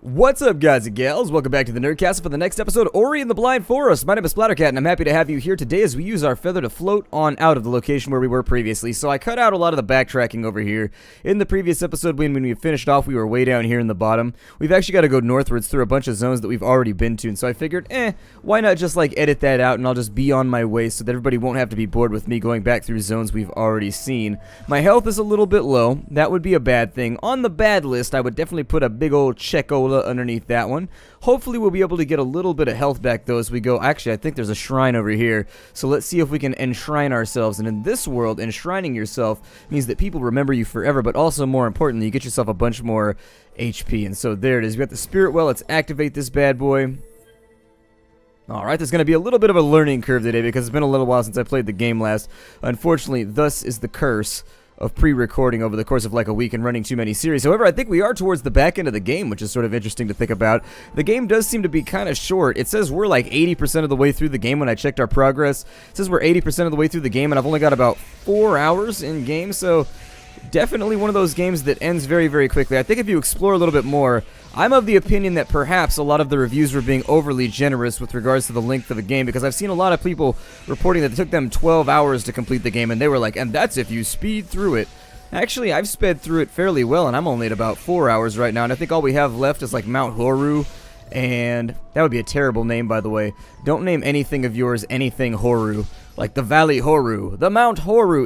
What's up, guys and gals? Welcome back to the Nerdcast for the next episode, Ori and the Blind Forest. My name is Splattercat, and I'm happy to have you here today as we use our feather to float on out of the location where we were previously. So I cut out a lot of the backtracking over here. In the previous episode, when we finished off, we were way down here in the bottom. We've actually got to go northwards through a bunch of zones that we've already been to, and so I figured, why not just like edit that out and I'll just be on my way so that everybody won't have to be bored with me going back through zones we've already seen. My health is a little bit low. That would be a bad thing. On the bad list, I would definitely put a big old checkola underneath that one. Hopefully we'll be able to get a little bit of health back though as we go. Actually, I think there's a shrine over here, so let's see if we can enshrine ourselves. And in this world, enshrining yourself means that people remember you forever, but also more importantly, you get yourself a bunch more HP. And so there it is. We got the spirit well. Let's activate this bad boy. Alright, there's going to be a little bit of a learning curve today because it's been a little while since I played the game last. Unfortunately, thus is the curse of pre-recording over the course of like a week and running too many series. However, I think we are towards the back end of the game, which is sort of interesting to think about. The game does seem to be kind of short. It says we're like 80% of the way through the game when I checked our progress. It says we're 80% of the way through the game, and I've only got about 4 hours in game, so definitely one of those games that ends very, very quickly. I think if you explore a little bit more, I'm of the opinion that perhaps a lot of the reviews were being overly generous with regards to the length of the game, because I've seen a lot of people reporting that it took them 12 hours to complete the game, and they were like, and that's if you speed through it. Actually, I've sped through it fairly well, and I'm only at about 4 hours right now, and I think all we have left is like Mount Horu, and that would be a terrible name, by the way. Don't name anything of yours anything Horu. Like the Valley Horu, the Mount Horu.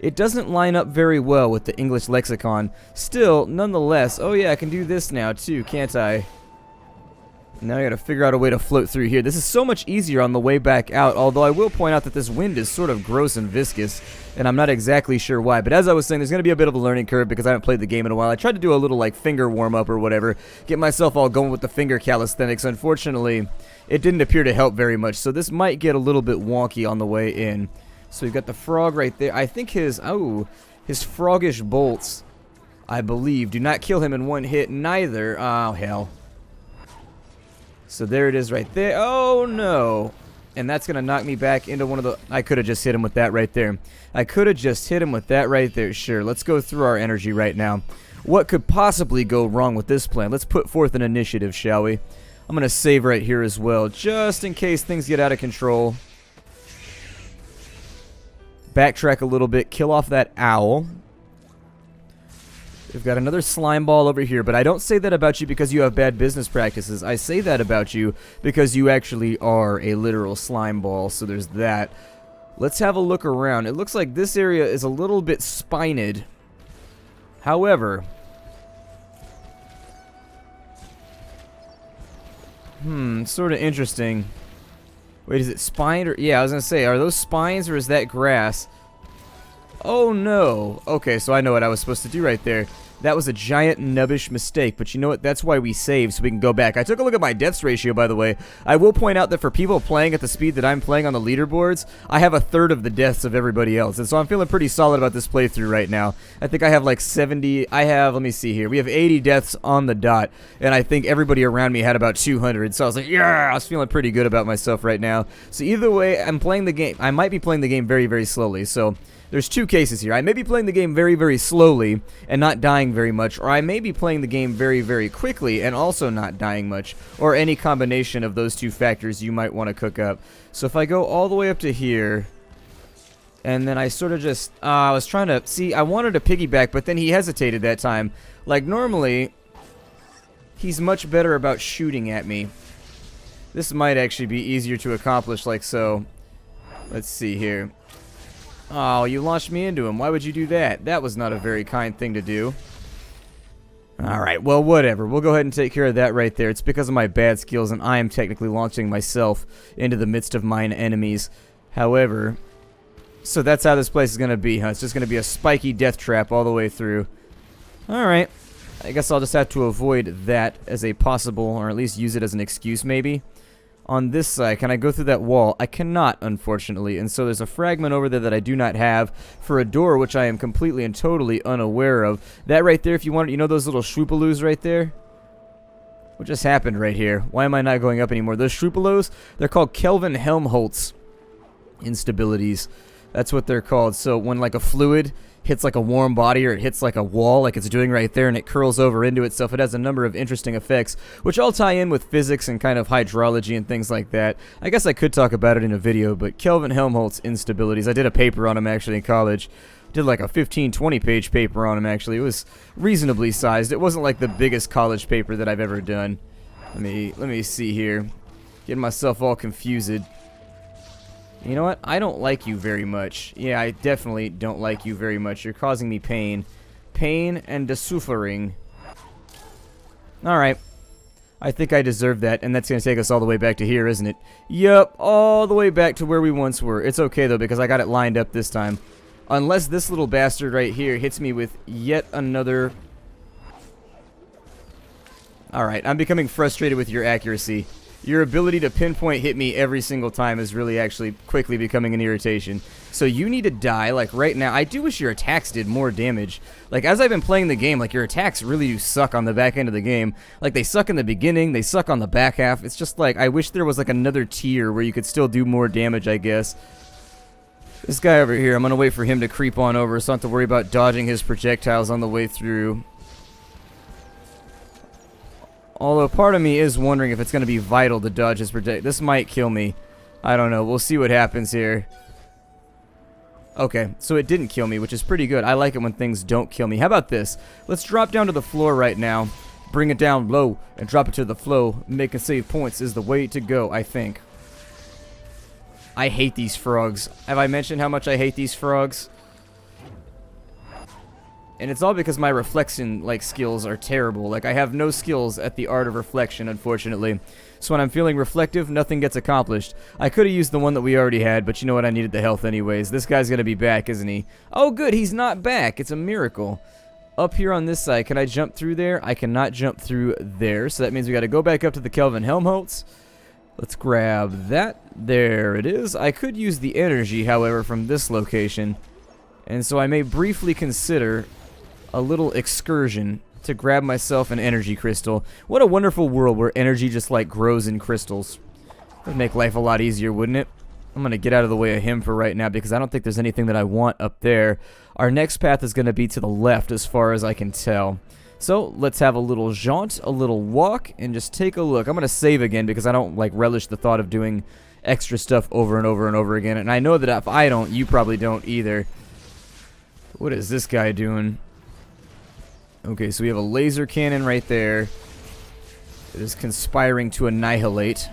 It doesn't line up very well with the English lexicon. Still, nonetheless, oh yeah, I can do this now too, can't I? Now I gotta figure out a way to float through here. This is so much easier on the way back out, although I will point out that this wind is sort of gross and viscous, and I'm not exactly sure why. But as I was saying, there's gonna be a bit of a learning curve because I haven't played the game in a while. I tried to do a little like finger warm-up or whatever, get myself all going with the finger calisthenics. Unfortunately, it didn't appear to help very much, so this might get a little bit wonky on the way in. So we've got the frog right there. I think his froggish bolts, I believe, do not kill him in one hit, neither. Oh, hell. So there it is right there. Oh, no. And that's going to knock me back into one of the... I could have just hit him with that right there. I could have just hit him with that right there. Sure, let's go through our energy right now. What could possibly go wrong with this plan? Let's put forth an initiative, shall we? I'm going to save right here as well, just in case things get out of control. Backtrack a little bit, kill off that owl. We've got another slime ball over here, but I don't say that about you because you have bad business practices. I say that about you because you actually are a literal slime ball, so there's that. Let's have a look around. It looks like this area is a little bit spined. However, sort of interesting. Wait, is it spined or... Yeah, I was going to say, are those spines or is that grass? Oh, no. Okay, so I know what I was supposed to do right there. That was a giant nubbish mistake, but you know what? That's why we saved, so we can go back. I took a look at my deaths ratio, by the way. I will point out that for people playing at the speed that I'm playing on the leaderboards, I have a third of the deaths of everybody else, and so I'm feeling pretty solid about this playthrough right now. I think I have like 70... let me see here. We have 80 deaths on the dot, and I think everybody around me had about 200, so I was like, yeah! I was feeling pretty good about myself right now. So either way, I'm playing the game. I might be playing the game very, very slowly, so... There's two cases here. I may be playing the game very, very slowly and not dying very much, or I may be playing the game very, very quickly and also not dying much, or any combination of those two factors you might want to cook up. So if I go all the way up to here, and then I sort of just, I was trying to, see, I wanted to piggyback, but then he hesitated that time. Like, normally, he's much better about shooting at me. This might actually be easier to accomplish like so. Let's see here. Oh, you launched me into him. Why would you do that? That was not a very kind thing to do. Alright, well, whatever. We'll go ahead and take care of that right there. It's because of my bad skills, and I am technically launching myself into the midst of mine enemies. However, so that's how this place is going to be, huh? It's just going to be a spiky death trap all the way through. Alright. I guess I'll just have to avoid that as a possible, or at least use it as an excuse, maybe. On this side, can I go through that wall? I cannot, unfortunately, and so there's a fragment over there that I do not have for a door, which I am completely and totally unaware of. That right there, if you want, you know those little shroopaloos right there? What just happened right here? Why am I not going up anymore? Those shroopaloos, they're called Kelvin Helmholtz instabilities. That's what they're called. So when like a fluid hits like a warm body or it hits like a wall like it's doing right there and it curls over into itself. It has a number of interesting effects, which all tie in with physics and kind of hydrology and things like that. I guess I could talk about it in a video, but Kelvin Helmholtz instabilities, I did a paper on them actually in college. Did like a 15-20 page paper on him actually. It was reasonably sized. It wasn't like the biggest college paper that I've ever done. Let me see here. Getting myself all confused. You know what? I don't like you very much. Yeah, I definitely don't like you very much. You're causing me pain. Pain and the suffering. Alright. I think I deserve that, and that's going to take us all the way back to here, isn't it? Yup, all the way back to where we once were. It's okay, though, because I got it lined up this time. Unless this little bastard right here hits me with yet another... Alright, I'm becoming frustrated with your accuracy. Your ability to pinpoint hit me every single time is really actually quickly becoming an irritation. So you need to die, like right now. I do wish your attacks did more damage. Like as I've been playing the game, like your attacks really do suck on the back end of the game. Like they suck in the beginning, they suck on the back half. It's just like, I wish there was like another tier where you could still do more damage, I guess. This guy over here, I'm gonna wait for him to creep on over so I don't have to worry about dodging his projectiles on the way through. Although part of me is wondering if it's going to be vital to dodge his project. This might kill me. I don't know. We'll see what happens here. Okay, so it didn't kill me, which is pretty good. I like it when things don't kill me. How about this? Let's drop down to the floor right now. Bring it down low and drop it to the flow. Making save points is the way to go, I think. I hate these frogs. Have I mentioned how much I hate these frogs? And it's all because my reflection, like, skills are terrible. Like, I have no skills at the art of reflection, unfortunately. So when I'm feeling reflective, nothing gets accomplished. I could have used the one that we already had, but you know what? I needed the health anyways. This guy's gonna be back, isn't he? Oh, good. He's not back. It's a miracle. Up here on this side, can I jump through there? I cannot jump through there. So that means we gotta go back up to the Kelvin Helmholtz. Let's grab that. There it is. I could use the energy, however, from this location. And so I may briefly consider a little excursion to grab myself an energy crystal. What a wonderful world where energy just like grows in crystals. That'd make life a lot easier, wouldn't it? I'm going to get out of the way of him for right now because I don't think there's anything that I want up there. Our next path is going to be to the left as far as I can tell. So let's have a little jaunt, a little walk, and just take a look. I'm going to save again because I don't like relish the thought of doing extra stuff over and over and over again. And I know that if I don't, you probably don't either. What is this guy doing? Okay, so we have a laser cannon right there. It is conspiring to annihilate.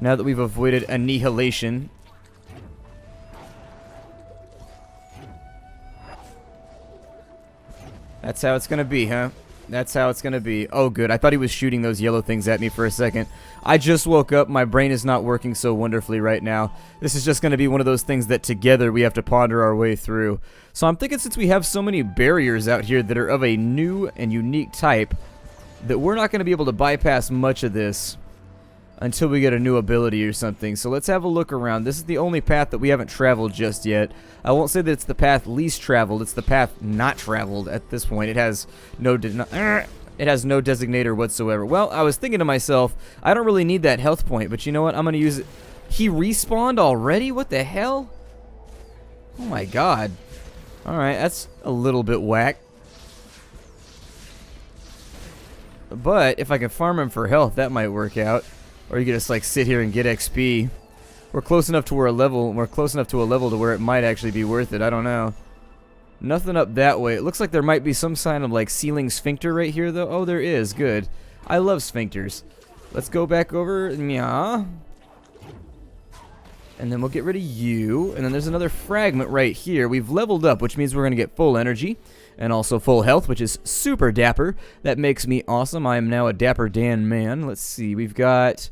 Now that we've avoided annihilation. That's how it's gonna be, huh? That's how it's gonna be. Oh, good. I thought he was shooting those yellow things at me for a second. I just woke up. My brain is not working so wonderfully right now. This is just gonna be one of those things that together we have to ponder our way through. So I'm thinking since we have so many barriers out here that are of a new and unique type, that we're not gonna be able to bypass much of this until we get a new ability or something. So let's have a look around. This is the only path that we haven't traveled just yet. I won't say that it's the path least traveled. It's the path not traveled at this point. It has no designator whatsoever. Well, I was thinking to myself, I don't really need that health point, but you know what? I'm going to use it. He respawned already? What the hell? Oh my god. Alright, that's a little bit whack. But if I can farm him for health, that might work out. Or you can just like sit here and get XP. We're close enough to a level to where it might actually be worth it. I don't know. Nothing up that way. It looks like there might be some sign of like ceiling sphincter right here though. Oh, there is. Good. I love sphincters. Let's go back over. Yeah. And then we'll get rid of you. And then there's another fragment right here. We've leveled up, which means we're going to get full energy. And also full health, which is super dapper. That makes me awesome. I am now a Dapper Dan man. Let's see. We've got...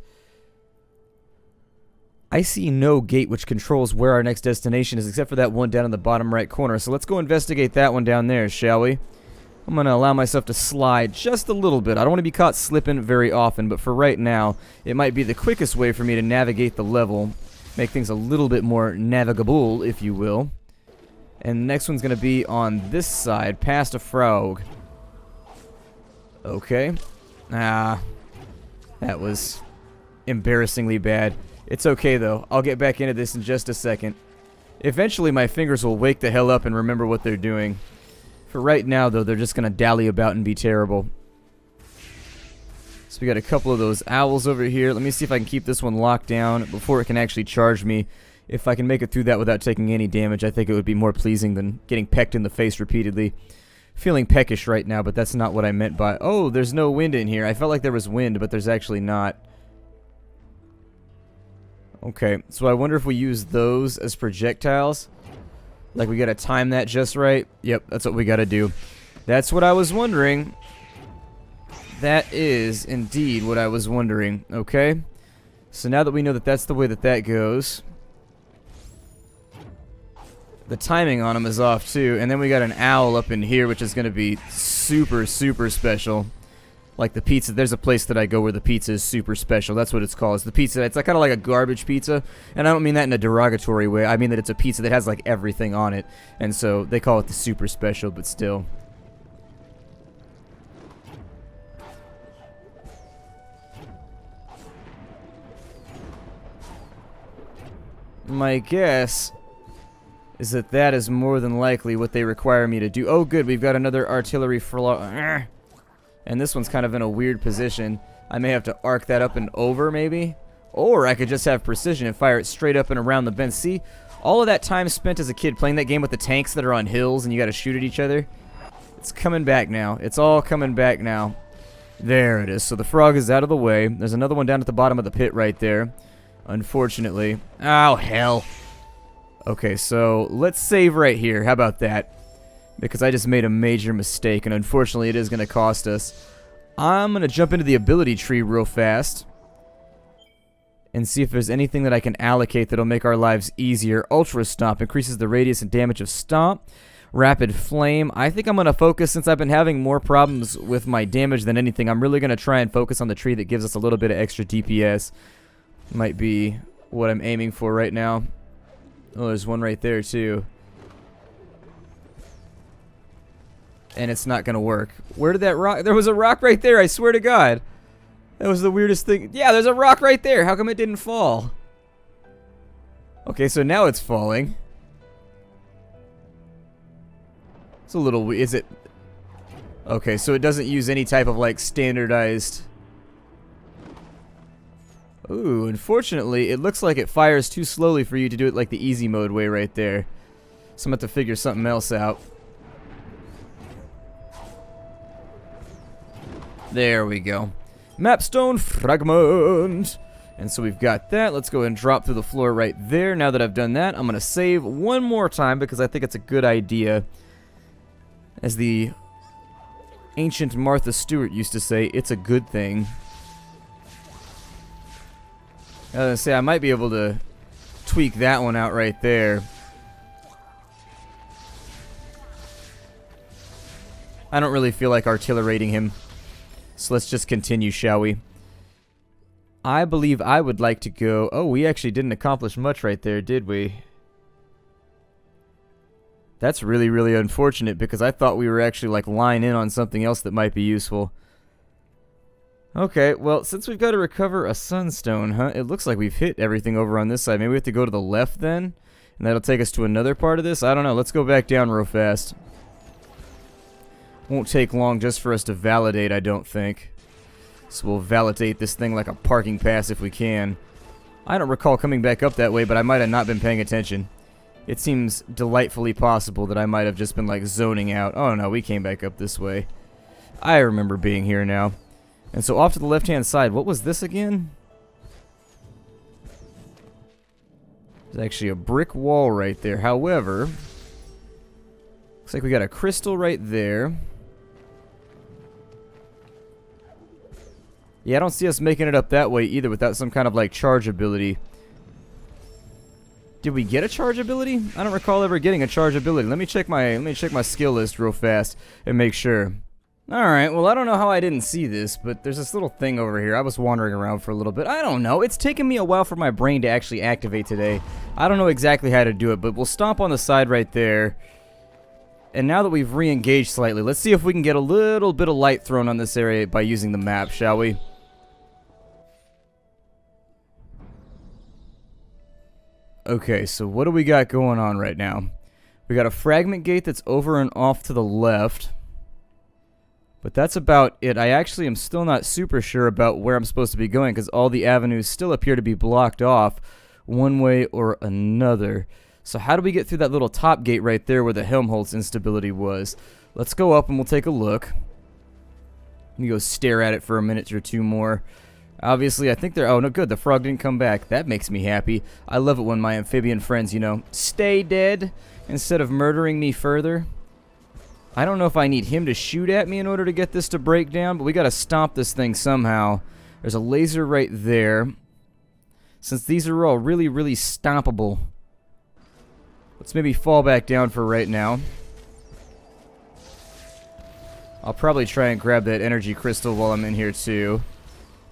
I see no gate which controls where our next destination is, except for that one down in the bottom right corner. So let's go investigate that one down there, shall we? I'm going to allow myself to slide just a little bit. I don't want to be caught slipping very often, but for right now, it might be the quickest way for me to navigate the level. Make things a little bit more navigable, if you will. And the next one's going to be on this side, past a frog. Okay. Ah. That was embarrassingly bad. It's okay, though. I'll get back into this in just a second. Eventually my fingers will wake the hell up and remember what they're doing. For right now, though, they're just going to dally about and be terrible. So we got a couple of those owls over here. Let me see if I can keep this one locked down before it can actually charge me. If I can make it through that without taking any damage, I think it would be more pleasing than getting pecked in the face repeatedly. Feeling peckish right now, but that's not what I meant by... Oh, there's no wind in here. I felt like there was wind, but there's actually not. Okay, so I wonder if we use those as projectiles. Like, we gotta time that just right. Yep, that's what we gotta do. That's what I was wondering. That is indeed what I was wondering. Okay. So now that we know that that's the way that that goes. The timing on them is off too. And then we got an owl up in here, which is gonna be super, super special. Like the pizza, there's a place that I go where the pizza is super special. That's what it's called. It's the pizza. It's like, kind of like a garbage pizza. And I don't mean that in a derogatory way. I mean that it's a pizza that has like everything on it. And so they call it the super special, but still. My guess is that that is more than likely what they require me to do. Oh good, we've got another artillery flaw. And this one's kind of in a weird position. I may have to arc that up and over, maybe? Or I could just have precision and fire it straight up and around the bend. See? All of that time spent as a kid playing that game with the tanks that are on hills and you gotta shoot at each other. It's coming back now. It's all coming back now. There it is. So the frog is out of the way. There's another one down at the bottom of the pit right there. Unfortunately. Oh, hell. Okay, so let's save right here. How about that? Because I just made a major mistake, and unfortunately it is going to cost us. I'm going to jump into the ability tree real fast and see if there's anything that I can allocate that'll make our lives easier. Ultra Stomp increases the radius and damage of Stomp. Rapid Flame. I think I'm going to focus, since I've been having more problems with my damage than anything, I'm really going to try and focus on the tree that gives us a little bit of extra DPS. Might be what I'm aiming for right now. Oh, there's one right there, too. And it's not gonna work. Where did that rock? There was a rock right there, I swear to God. That was the weirdest thing. Yeah, there's a rock right there. How come it didn't fall? Okay, so now it's falling. It's a little weird. Is it? Okay, so it doesn't use any type of like standardized... Ooh, unfortunately, it looks like it fires too slowly for you to do it like the easy mode way right there. So I'm going to have to figure something else out. There we go. Mapstone fragment. And so we've got that. Let's go ahead and drop through the floor right there. Now that I've done that, I'm going to save one more time because I think it's a good idea. As the ancient Martha Stewart used to say, it's a good thing. I was going to say, I might be able to tweak that one out right there. I don't really feel like artillerating him. So let's just continue, shall we? I believe I would like to go... Oh, we actually didn't accomplish much right there, did we? That's really, really unfortunate because I thought we were actually like lying in on something else that might be useful. Okay, well, since we've got to recover a sunstone, huh? It looks like we've hit everything over on this side. Maybe we have to go to the left then? And that'll take us to another part of this? I don't know. Let's go back down real fast. Won't take long just for us to validate, I don't think. So we'll validate this thing like a parking pass if we can. I don't recall coming back up that way, but I might have not been paying attention. It seems delightfully possible that I might have just been like zoning out. Oh no, we came back up this way. I remember being here now. And so off to the left-hand side, what was this again? There's actually a brick wall right there. However, looks like we got a crystal right there. Yeah, I don't see us making it up that way either without some kind of like charge ability. Did we get a charge ability? I don't recall ever getting a charge ability. Let me check my skill list real fast and make sure. Alright, well I don't know how I didn't see this, but there's this little thing over here. I was wandering around for a little bit. I don't know. It's taken me a while for my brain to actually activate today. I don't know exactly how to do it, but we'll stomp on the side right there. And now that we've re-engaged slightly, let's see if we can get a little bit of light thrown on this area by using the map, shall we? Okay, so what do we got going on right now? We got a fragment gate that's over and off to the left. But that's about it. I actually am still not super sure about where I'm supposed to be going because all the avenues still appear to be blocked off one way or another. So how do we get through that little top gate right there where the Helmholtz instability was? Let's go up and we'll take a look. Let me go stare at it for a minute or two more. Obviously, I think they're... Oh, no, good. The frog didn't come back. That makes me happy. I love it when my amphibian friends, you know, stay dead instead of murdering me further. I don't know if I need him to shoot at me in order to get this to break down, but we got to stomp this thing somehow. There's a laser right there. Since these are all really, really stompable, let's maybe fall back down for right now. I'll probably try and grab that energy crystal while I'm in here too.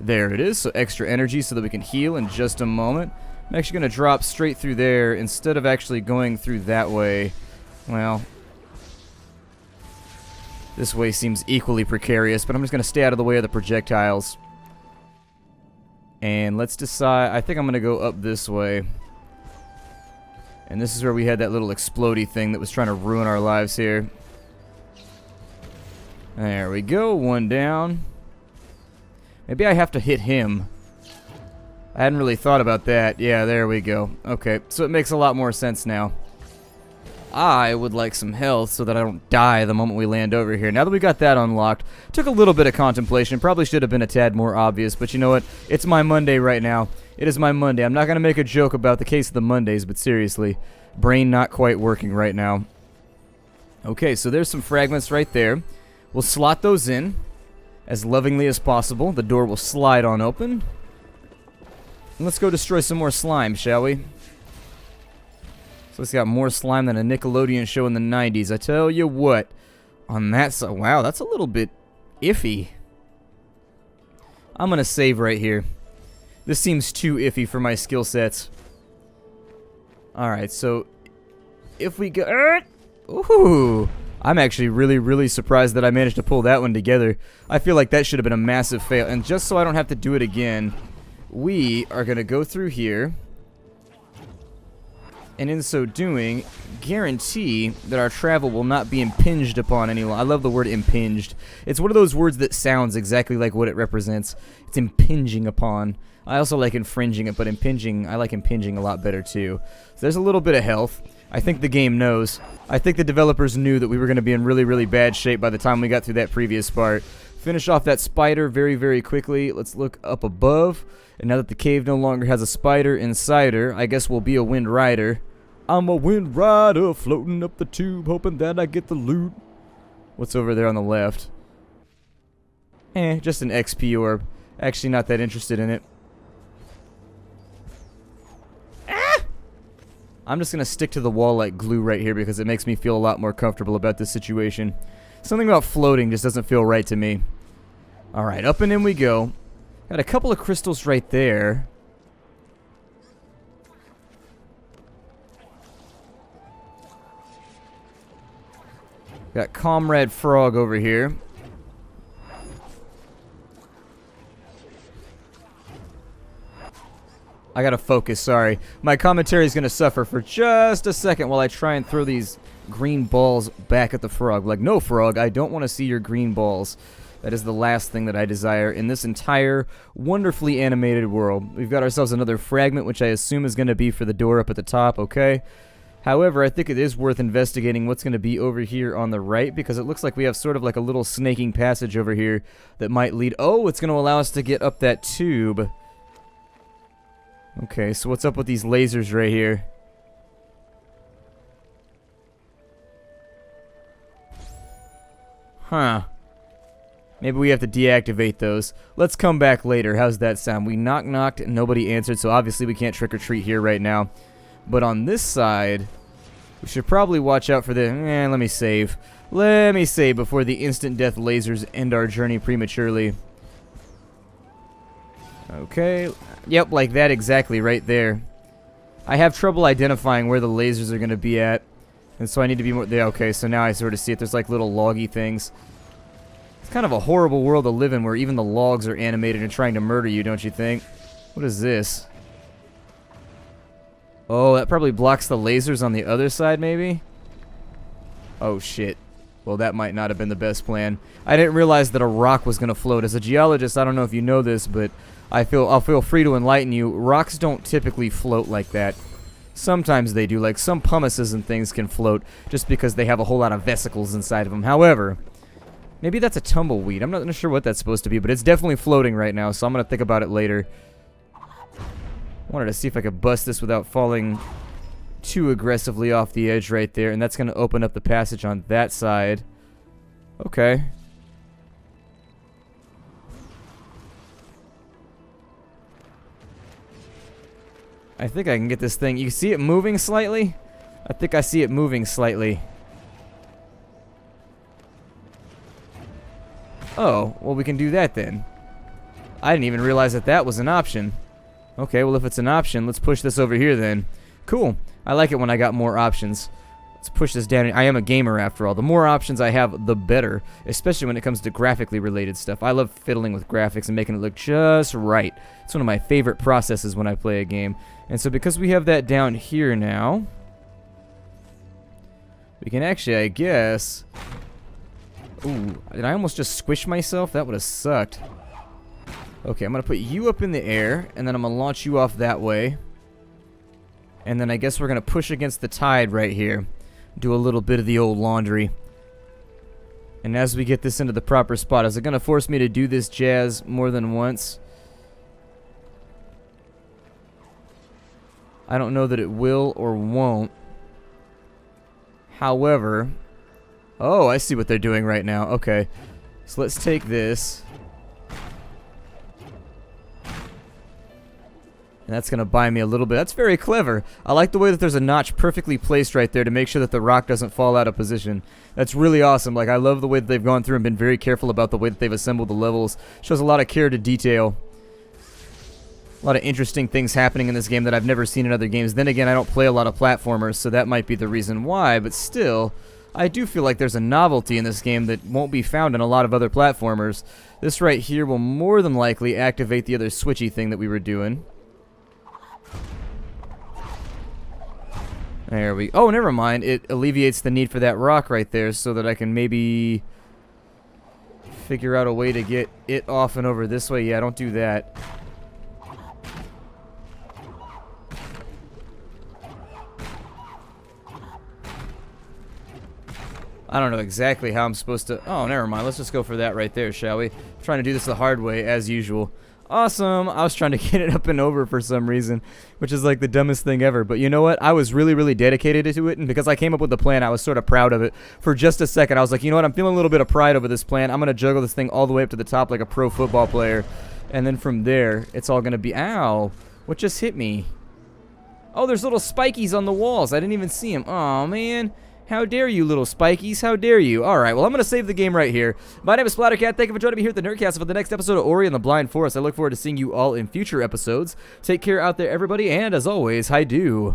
There it is, so extra energy so that we can heal in just a moment. I'm actually going to drop straight through there instead of actually going through that way. Well, this way seems equally precarious, but I'm just going to stay out of the way of the projectiles. And let's decide, I think I'm going to go up this way. And this is where we had that little explodey thing that was trying to ruin our lives here. There we go, one down. Maybe I have to hit him. I hadn't really thought about that. Yeah, there we go. Okay, so it makes a lot more sense now. I would like some health so that I don't die the moment we land over here. Now that we got that unlocked, took a little bit of contemplation. Probably should have been a tad more obvious, but you know what? It's my Monday right now. It is my Monday. I'm not going to make a joke about the case of the Mondays, but seriously, brain not quite working right now. Okay, so there's some fragments right there. We'll slot those in as lovingly as possible. The door will slide on open. And let's go destroy some more slime, shall we? So it's got more slime than a Nickelodeon show in the 90s. I tell you what, on that side, wow, that's a little bit iffy. I'm going to save right here. This seems too iffy for my skill sets. Alright, so if we go... Ooh, I'm actually really, really surprised that I managed to pull that one together. I feel like that should have been a massive fail. And just so I don't have to do it again, we are going to go through here. And in so doing, guarantee that our travel will not be impinged upon any longer. I love the word impinged. It's one of those words that sounds exactly like what it represents. It's impinging upon. I also like infringing it, but impinging, I like impinging a lot better too. So there's a little bit of health. I think the game knows. I think the developers knew that we were going to be in really, really bad shape by the time we got through that previous part. Finish off that spider very, very quickly. Let's look up above. And now that the cave no longer has a spider inside her, I guess we'll be a wind rider. I'm a wind rider floating up the tube, hoping that I get the loot. What's over there on the left? Just an XP orb. Actually not that interested in it. I'm just going to stick to the wall like glue right here because it makes me feel a lot more comfortable about this situation. Something about floating just doesn't feel right to me. Alright, up and in we go. Got a couple of crystals right there. Got Comrade Frog over here. I gotta focus, sorry. My commentary is gonna suffer for just a second while I try and throw these green balls back at the frog. Like, no, frog, I don't want to see your green balls. That is the last thing that I desire in this entire wonderfully animated world. We've got ourselves another fragment, which I assume is gonna be for the door up at the top, okay? However, I think it is worth investigating what's going to be over here on the right, because it looks like we have sort of like a little snaking passage over here that might lead... Oh, it's going to allow us to get up that tube. Okay, so what's up with these lasers right here? Huh. Maybe we have to deactivate those. Let's come back later. How's that sound? We knocked and nobody answered, so obviously we can't trick or treat here right now. But on this side, we should probably watch out for the... let me save. Let me save before the instant death lasers end our journey prematurely. Okay. Yep, like that exactly right there. I have trouble identifying where the lasers are going to be at. And so I need to be more... Yeah, okay, so now I sort of see it. There's like little loggy things. It's kind of a horrible world to live in where even the logs are animated and trying to murder you, don't you think? What is this? Oh, that probably blocks the lasers on the other side, maybe? Oh, shit. Well, that might not have been the best plan. I didn't realize that a rock was going to float. As a geologist, I don't know if you know this, but I'll feel free to enlighten you. Rocks don't typically float like that. Sometimes they do. Like some pumices and things can float just because they have a whole lot of vesicles inside of them. However, maybe that's a tumbleweed. I'm not sure what that's supposed to be, but it's definitely floating right now, so I'm going to think about it later. Wanted to see if I could bust this without falling too aggressively off the edge right there, and that's going to open up the passage on that side. Okay. I think I can get this thing. You see it moving slightly? I think I see it moving slightly. Oh, well, we can do that then. I didn't even realize that that was an option. Okay, well, if it's an option, let's push this over here then. Cool. I like it when I got more options. Let's push this down. I am a gamer, after all. The more options I have, the better, especially when it comes to graphically related stuff. I love fiddling with graphics and making it look just right. It's one of my favorite processes when I play a game. And so because we have that down here now, we can actually, I guess... Ooh, did I almost just squish myself? That would have sucked. Okay, I'm going to put you up in the air, and then I'm going to launch you off that way. And then I guess we're going to push against the tide right here. Do a little bit of the old laundry. And as we get this into the proper spot, is it going to force me to do this jazz more than once? I don't know that it will or won't. However... Oh, I see what they're doing right now. Okay. So let's take this. And that's going to buy me a little bit. That's very clever. I like the way that there's a notch perfectly placed right there to make sure that the rock doesn't fall out of position. That's really awesome. Like, I love the way that they've gone through and been very careful about the way that they've assembled the levels. Shows a lot of care to detail. A lot of interesting things happening in this game that I've never seen in other games. Then again, I don't play a lot of platformers, so that might be the reason why. But still, I do feel like there's a novelty in this game that won't be found in a lot of other platformers. This right here will more than likely activate the other switchy thing that we were doing. There we... Oh, never mind. It alleviates the need for that rock right there so that I can maybe figure out a way to get it off and over this way. Yeah, don't do that. I don't know exactly how I'm supposed to... Oh, never mind. Let's just go for that right there, shall we? I'm trying to do this the hard way, as usual. Awesome. I was trying to get it up and over for some reason, which is like the dumbest thing ever. But you know what? I was really, really dedicated to it, and because I came up with the plan, I was sort of proud of it. For just a second, I was like, you know what? I'm feeling a little bit of pride over this plan. I'm going to juggle this thing all the way up to the top like a pro football player. And then from there, it's all going to be... Ow! What just hit me? Oh, there's little spikies on the walls. I didn't even see them. Aw, man. How dare you, little spikies? How dare you? Alright, well, I'm going to save the game right here. My name is Splattercat. Thank you for joining me here at the Nerdcast for the next episode of Ori and the Blind Forest. I look forward to seeing you all in future episodes. Take care out there, everybody, and as always, hi-do.